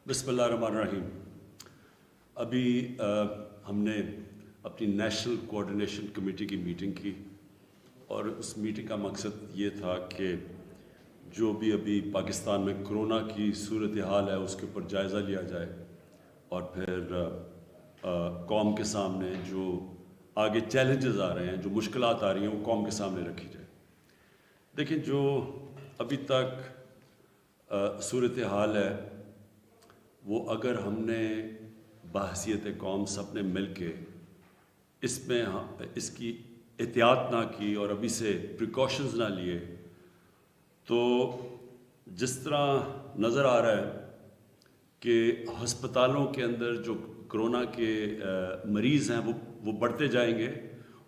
بسم اللہ الرحمن الرحیم۔ ابھی ہم نے اپنی نیشنل کوآرڈینیشن کمیٹی کی میٹنگ کی اور اس میٹنگ کا مقصد یہ تھا کہ جو بھی ابھی پاکستان میں کرونا کی صورتحال ہے اس کے اوپر جائزہ لیا جائے اور پھر قوم کے سامنے جو آگے چیلنجز آ رہے ہیں، جو مشکلات آ رہی ہیں، وہ قوم کے سامنے رکھی جائے۔ دیکھیں، جو ابھی تک صورتحال ہے وہ اگر ہم نے بحیثیت قوم سب نے مل کے اس کی احتیاط نہ کی اور ابھی سے پریکاشنز نہ لیے تو جس طرح نظر آ رہا ہے کہ ہسپتالوں کے اندر جو کرونا کے مریض ہیں وہ بڑھتے جائیں گے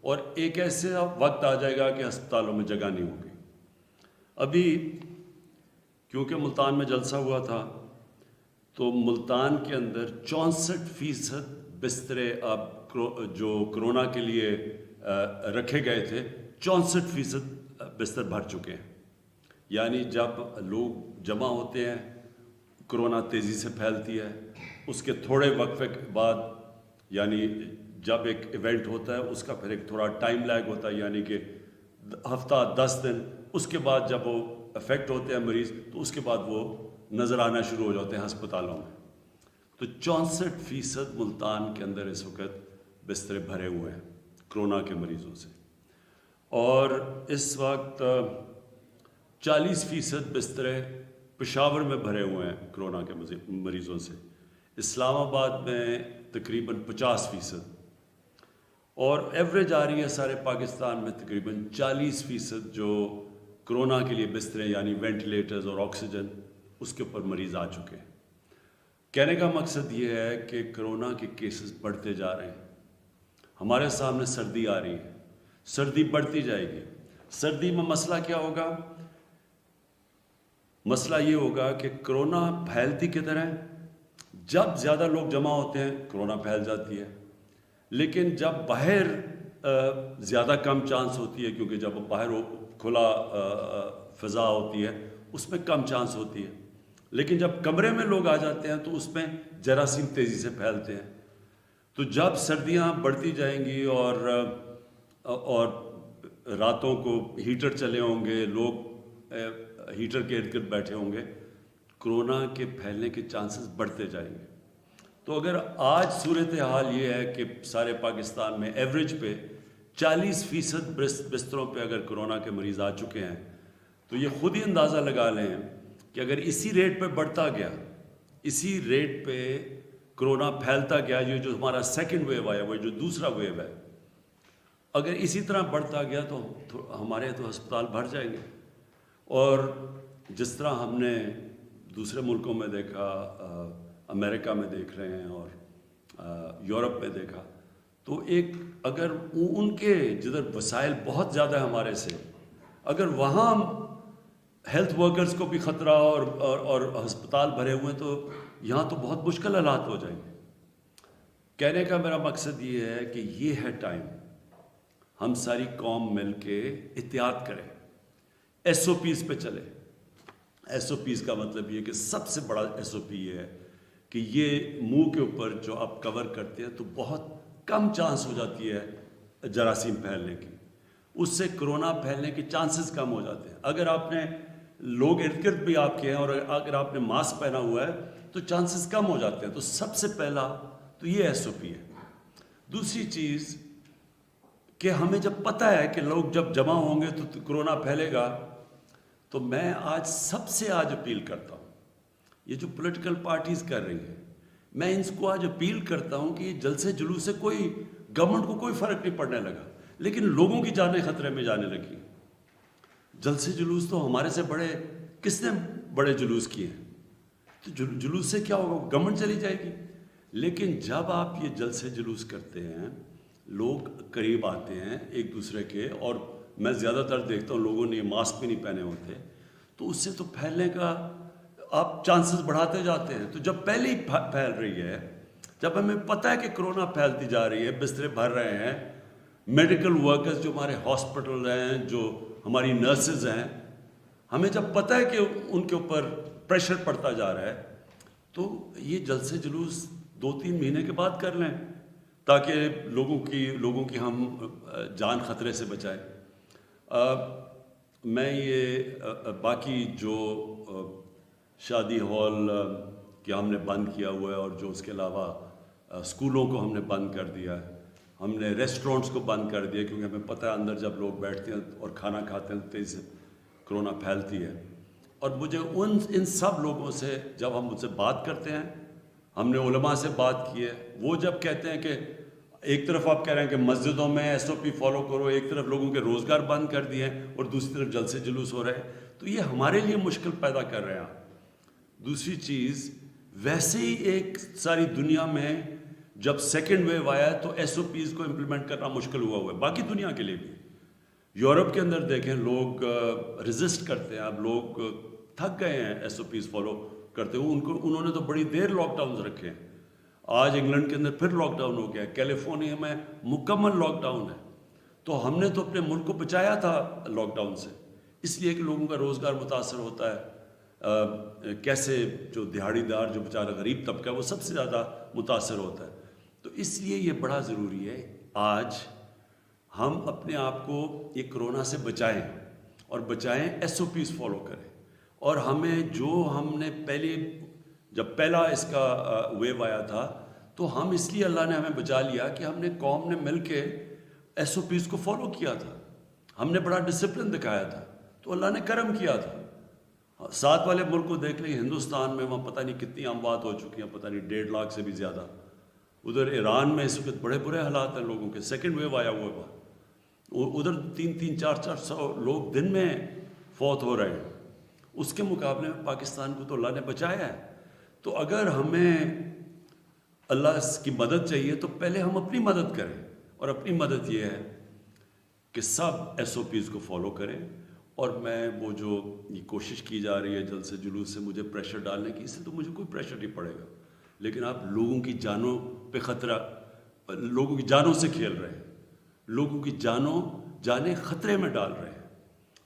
اور ایک ایسا وقت آ جائے گا کہ ہسپتالوں میں جگہ نہیں ہوگی۔ ابھی کیونکہ ملتان میں جلسہ ہوا تھا تو ملتان کے اندر 64% بسترے اب جو کرونا کے لیے رکھے گئے تھے 64% بستر بھر چکے ہیں۔ یعنی جب لوگ جمع ہوتے ہیں، کرونا تیزی سے پھیلتی ہے، اس کے تھوڑے وقفے کے بعد، یعنی جب ایک ایونٹ ہوتا ہے اس کا پھر ایک تھوڑا ٹائم لیگ ہوتا ہے، یعنی کہ ہفتہ 10 دن، اس کے بعد جب وہ افیکٹ ہوتے ہیں مریض تو اس کے بعد وہ نظر آنا شروع ہو جاتے ہیں ہسپتالوں میں۔ تو 64% ملتان کے اندر اس وقت بسترے بھرے ہوئے ہیں کرونا کے مریضوں سے، اور اس وقت 40% بسترے پشاور میں بھرے ہوئے ہیں کرونا کے مریضوں سے، اسلام آباد میں تقریباً 50%، اور ایوریج آ رہی ہے سارے پاکستان میں تقریباً 40% جو کرونا کے لیے بسترے یعنی وینٹیلیٹرز اور آکسیجن اس کے اوپر مریض آ چکے ہیں۔ کہنے کا مقصد یہ ہے کہ کرونا کے کیسز بڑھتے جا رہے ہیں، ہمارے سامنے سردی آ رہی ہے، سردی بڑھتی جائے گی۔ سردی میں مسئلہ کیا ہوگا؟ مسئلہ یہ ہوگا کہ کرونا پھیلتی کدھر ہے؟ جب زیادہ لوگ جمع ہوتے ہیں کرونا پھیل جاتی ہے، لیکن جب باہر زیادہ کم چانس ہوتی ہے، کیونکہ جب باہر کھلا فضا ہوتی ہے اس میں کم چانس ہوتی ہے، لیکن جب کمرے میں لوگ آ جاتے ہیں تو اس میں جراثیم تیزی سے پھیلتے ہیں۔ تو جب سردیاں بڑھتی جائیں گی اور راتوں کو ہیٹر چلے ہوں گے، لوگ ہیٹر کے ارد گرد بیٹھے ہوں گے، کرونا کے پھیلنے کے چانسز بڑھتے جائیں گے۔ تو اگر آج صورتحال یہ ہے کہ سارے پاکستان میں ایوریج پہ 40% بستروں پہ اگر کرونا کے مریض آ چکے ہیں تو یہ خود ہی اندازہ لگا لیں کہ اگر اسی ریٹ پہ بڑھتا گیا، اسی ریٹ پہ کرونا پھیلتا گیا، یہ جو ہمارا سیکنڈ ویو آیا، وہ جو دوسرا ویو ہے، اگر اسی طرح بڑھتا گیا تو ہمارے تو ہسپتال بھر جائیں گے۔ اور جس طرح ہم نے دوسرے ملکوں میں دیکھا، امریکہ میں دیکھ رہے ہیں اور یورپ میں دیکھا، تو ایک اگر ان کے جدھر وسائل بہت زیادہ ہمارے سے، اگر وہاں ہیلتھ ورکرز کو بھی خطرہ اور ہسپتال بھرے ہوئے ہیں تو یہاں تو بہت مشکل حالات ہو جائیں گے۔ کہنے کا میرا مقصد یہ ہے کہ یہ ہے ٹائم، ہم ساری قوم مل کے احتیاط کریں، ایس او پیز پہ چلے۔ ایس او پیز کا مطلب یہ کہ سب سے بڑا ایس او پی یہ ہے کہ یہ منہ کے اوپر جو آپ کور کرتے ہیں تو بہت کم چانس ہو جاتی ہے جراثیم پھیلنے کی، اس سے کرونا پھیلنے کے چانسز کم ہو جاتے ہیں۔ اگر آپ نے لوگ ارد گرد بھی آپ کے ہیں اور اگر آپ نے ماسک پہنا ہوا ہے تو چانسز کم ہو جاتے ہیں۔ تو سب سے پہلا تو یہ ایس او پی ہے۔ دوسری چیز کہ ہمیں جب پتہ ہے کہ لوگ جب جمع ہوں گے تو کرونا پھیلے گا، تو میں آج سب سے اپیل کرتا ہوں، یہ جو پولیٹیکل پارٹیز کر رہی ہیں، میں ان کو آج اپیل کرتا ہوں کہ یہ جلسے جلوس سے کوئی گورنمنٹ کو کوئی فرق نہیں پڑنے لگا، لیکن لوگوں کی جانیں خطرے میں جانے لگی۔ جلسے جلوس تو ہمارے سے بڑے کس نے بڑے جلوس کیے ہیں؟ تو جلوس سے کیا ہوگا؟ گورنمنٹ چلی جائے گی۔ لیکن جب آپ یہ جلسے جلوس کرتے ہیں، لوگ قریب آتے ہیں ایک دوسرے کے، اور میں زیادہ تر دیکھتا ہوں لوگوں نے یہ ماسک بھی نہیں پہنے ہوتے، تو اس سے تو پھیلنے کا آپ چانسز بڑھاتے جاتے ہیں۔ تو جب پہلے ہی پھیل رہی ہے، جب ہمیں پتہ ہے کہ کرونا پھیلتی جا رہی ہے، بسترے بھر رہے ہیں، میڈیکل ورکرز جو ہمارے ہاسپٹل ہیں، جو ہماری نرسز ہیں، ہمیں جب پتہ ہے کہ ان کے اوپر پریشر پڑتا جا رہا ہے، تو یہ جلسے جلوس 2-3 مہینے کے بعد کر لیں تاکہ لوگوں کی ہم جان خطرے سے بچائیں. میں یہ باقی جو شادی ہال کہ ہم نے بند کیا ہوا ہے اور جو اس کے علاوہ اسکولوں کو ہم نے بند کر دیا ہے, ہم نے ریسٹورینٹس کو بند کر دیا کیونکہ ہمیں پتہ ہے اندر جب لوگ بیٹھتے ہیں اور کھانا کھاتے ہیں تیزی سے کرونا پھیلتی ہے. اور مجھے ان سب لوگوں سے جب ہم ان سے بات کرتے ہیں, ہم نے علماء سے بات کی ہے, وہ جب کہتے ہیں کہ ایک طرف آپ کہہ رہے ہیں کہ مسجدوں میں SOP فالو کرو, ایک طرف لوگوں کے روزگار بند کر دیے ہیں اور دوسری طرف جلسے جلوس ہو رہے ہیں, تو یہ ہمارے لیے مشکل پیدا کر رہے ہیں. دوسری چیز, ویسے ہی ایک ساری دنیا میں جب سیکنڈ ویو آیا ہے تو SOPs کو امپلیمنٹ کرنا مشکل ہوا ہے, باقی دنیا کے لیے بھی. یورپ کے اندر دیکھیں لوگ ریزسٹ کرتے ہیں, اب لوگ تھک گئے ہیں SOPs فالو کرتے ہوئے. انہوں نے تو بڑی دیر لاک ڈاؤنز رکھے ہیں. آج انگلینڈ کے اندر پھر لاک ڈاؤن ہو گیا ہے, کیلیفورنیا میں مکمل لاک ڈاؤن ہے. تو ہم نے تو اپنے ملک کو بچایا تھا لاک ڈاؤن سے, اس لیے کہ لوگوں کا روزگار متاثر ہوتا ہے. کیسے جو دیہڑی دار جو بیچارہ غریب طبقہ ہے وہ سب سے زیادہ متاثر ہوتا ہے. تو اس لیے یہ بڑا ضروری ہے آج ہم اپنے آپ کو یہ کرونا سے بچائیں, اور بچائیں SOPs فالو کریں. اور ہمیں جو ہم نے جب پہلا اس کا ویو آیا تھا تو ہم اس لیے اللہ نے ہمیں بچا لیا کہ ہم نے قوم نے مل کے SOPs کو فالو کیا تھا, ہم نے بڑا ڈسپلن دکھایا تھا, تو اللہ نے کرم کیا تھا. ساتھ والے ملک کو دیکھ لیں, ہندوستان میں وہاں پتہ نہیں کتنی اموات ہو چکی ہیں, پتہ نہیں 1.5 لاکھ سے بھی زیادہ. ادھر ایران میں اس وقت بڑے برے حالات ہیں لوگوں کے, سیکنڈ ویو آیا ہوا ہے, ادھر 300 400 لوگ دن میں فوت ہو رہے ہیں. اس کے مقابلے میں پاکستان کو تو اللہ نے بچایا ہے. تو اگر ہمیں اللہ کی مدد چاہیے تو پہلے ہم اپنی مدد کریں, اور اپنی مدد یہ ہے کہ سب SOPs کو فالو کریں. اور میں وہ جو یہ کوشش کی جا رہی ہے جلسے جلوس سے مجھے پریشر ڈالنے کی, اس سے تو مجھے کوئی پریشر نہیں پڑے گا, لیکن آپ لوگوں کی جانوں پہ خطرہ, لوگوں کی جانوں سے کھیل رہے ہیں, لوگوں کی جانیں خطرے میں ڈال رہے ہیں.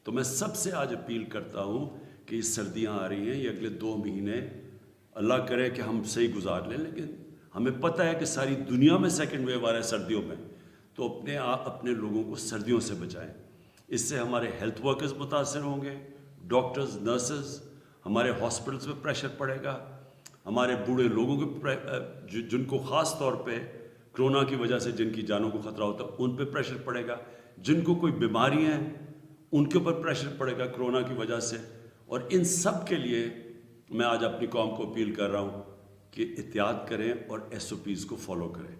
تو میں سب سے آج اپیل کرتا ہوں کہ یہ سردیاں آ رہی ہیں, یہ اگلے 2 مہینے اللہ کرے کہ ہم صحیح گزار لیں, لیکن ہمیں پتہ ہے کہ ساری دنیا میں سیکنڈ ویو آ رہا ہے سردیوں میں, تو اپنے لوگوں کو سردیوں سے بچائیں. اس سے ہمارے ہیلتھ ورکرز متاثر ہوں گے, ڈاکٹرز, نرسز, ہمارے ہاسپٹلس پہ پریشر پڑے گا, ہمارے بوڑھے لوگوں کے جن کو خاص طور پہ کرونا کی وجہ سے جن کی جانوں کو خطرہ ہوتا ہے ان پہ پریشر پڑے گا, جن کو کوئی بیماریاں ہیں ان کے اوپر پریشر پڑے گا کرونا کی وجہ سے. اور ان سب کے لیے میں آج اپنی قوم کو اپیل کر رہا ہوں کہ احتیاط کریں اور SOPs کو فالو کریں.